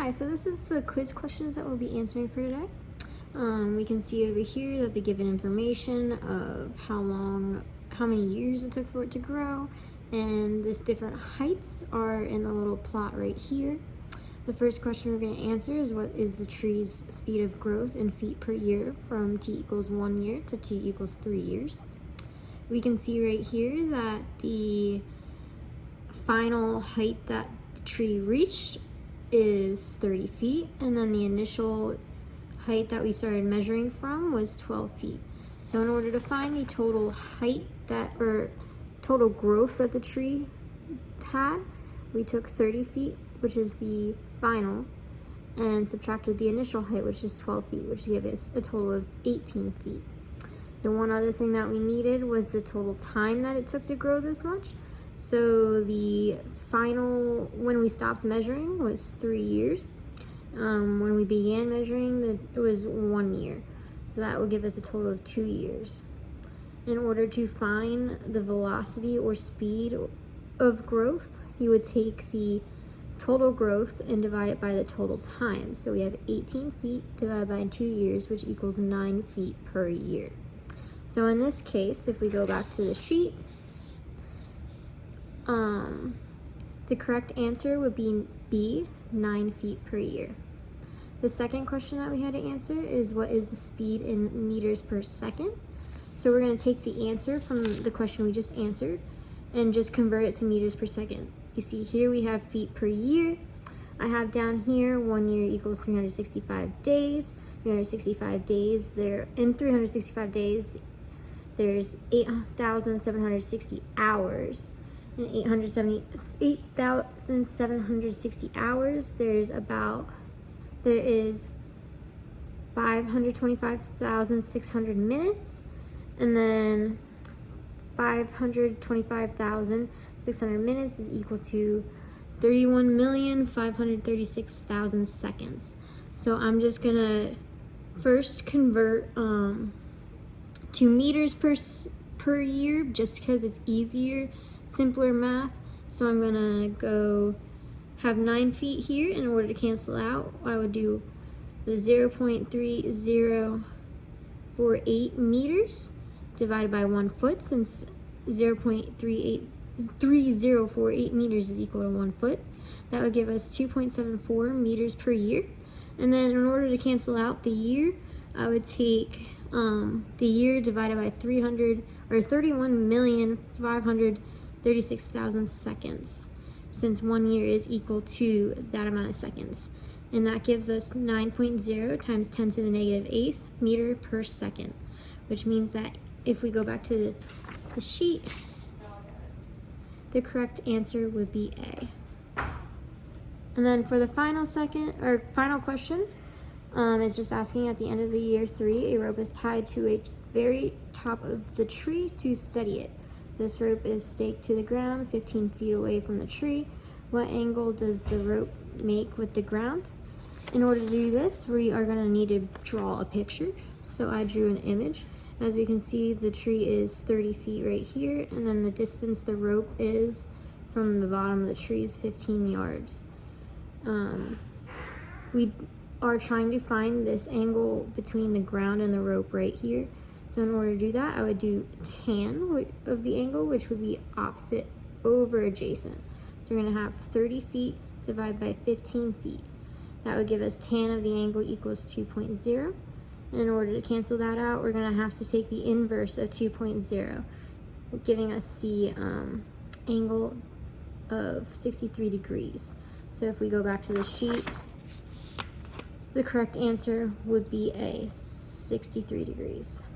Hi, so this is the quiz questions that we'll be answering for today. We can see over here that the given information of how many years it took for it to grow, and this different heights are in a little plot right here. The first question we're going to answer is what is the tree's speed of growth in feet per year from t equals 1 year to t equals 3 years. We can see right here that the final height that the tree reached is 30 feet, and then the initial height that we started measuring from was 12 feet. So in order to find the total height or total growth that the tree had, we took 30 feet, which is the final, and subtracted the initial height, which is 12 feet, which gave us a total of 18 feet. The one other thing that we needed was the total time that it took to grow this much. So the final, when we stopped measuring, was 3 years. When we began measuring, it was 1 year. So that would give us a total of 2 years. In order to find the velocity or speed of growth, you would take the total growth and divide it by the total time. So we have 18 feet divided by 2 years, which equals 9 feet per year. So in this case, if we go back to the sheet, the correct answer would be B, 9 feet per year. The second question that we had to answer is what is the speed in meters per second? So we're going to take the answer from the question we just answered and just convert it to meters per second. You see here we have feet per year. I have down here 1 year equals 365 days. 365 days, in 365 days, there's 8,760 hours. In 8,760 hours, there is 525,600 minutes, and then 525,600 minutes is equal to 31,536,000 seconds. So I'm just gonna first convert to meters per year, just because it's easier, simpler math. So I'm gonna go have 9 feet here. In order to cancel out, I would do the 0.3048 meters divided by 1 foot, since 0.3048 meters is equal to 1 foot. That would give us 2.74 meters per year. And then in order to cancel out the year, I would take the year divided by 31,536,000 seconds, since 1 year is equal to that amount of seconds. And that gives us 9.0 times 10 to the negative 8th meter per second, which means that if we go back to the sheet, the correct answer would be A. And then for the final question, it's just asking, at the end of the year 3, a rope is tied to a very top of the tree to steady it. This rope is staked to the ground 15 feet away from the tree. What angle does the rope make with the ground? In order to do this, we are going to need to draw a picture. So I drew an image. As we can see, the tree is 30 feet right here, and then the distance the rope is from the bottom of the tree is 15 yards. We are trying to find this angle between the ground and the rope right here. So in order to do that, I would do tan of the angle, which would be opposite over adjacent. So we're going to have 30 feet divided by 15 feet. That would give us tan of the angle equals 2.0. In order to cancel that out, we're going to have to take the inverse of 2.0, giving us the angle of 63 degrees. So if we go back to the sheet, the correct answer would be A, 63 degrees.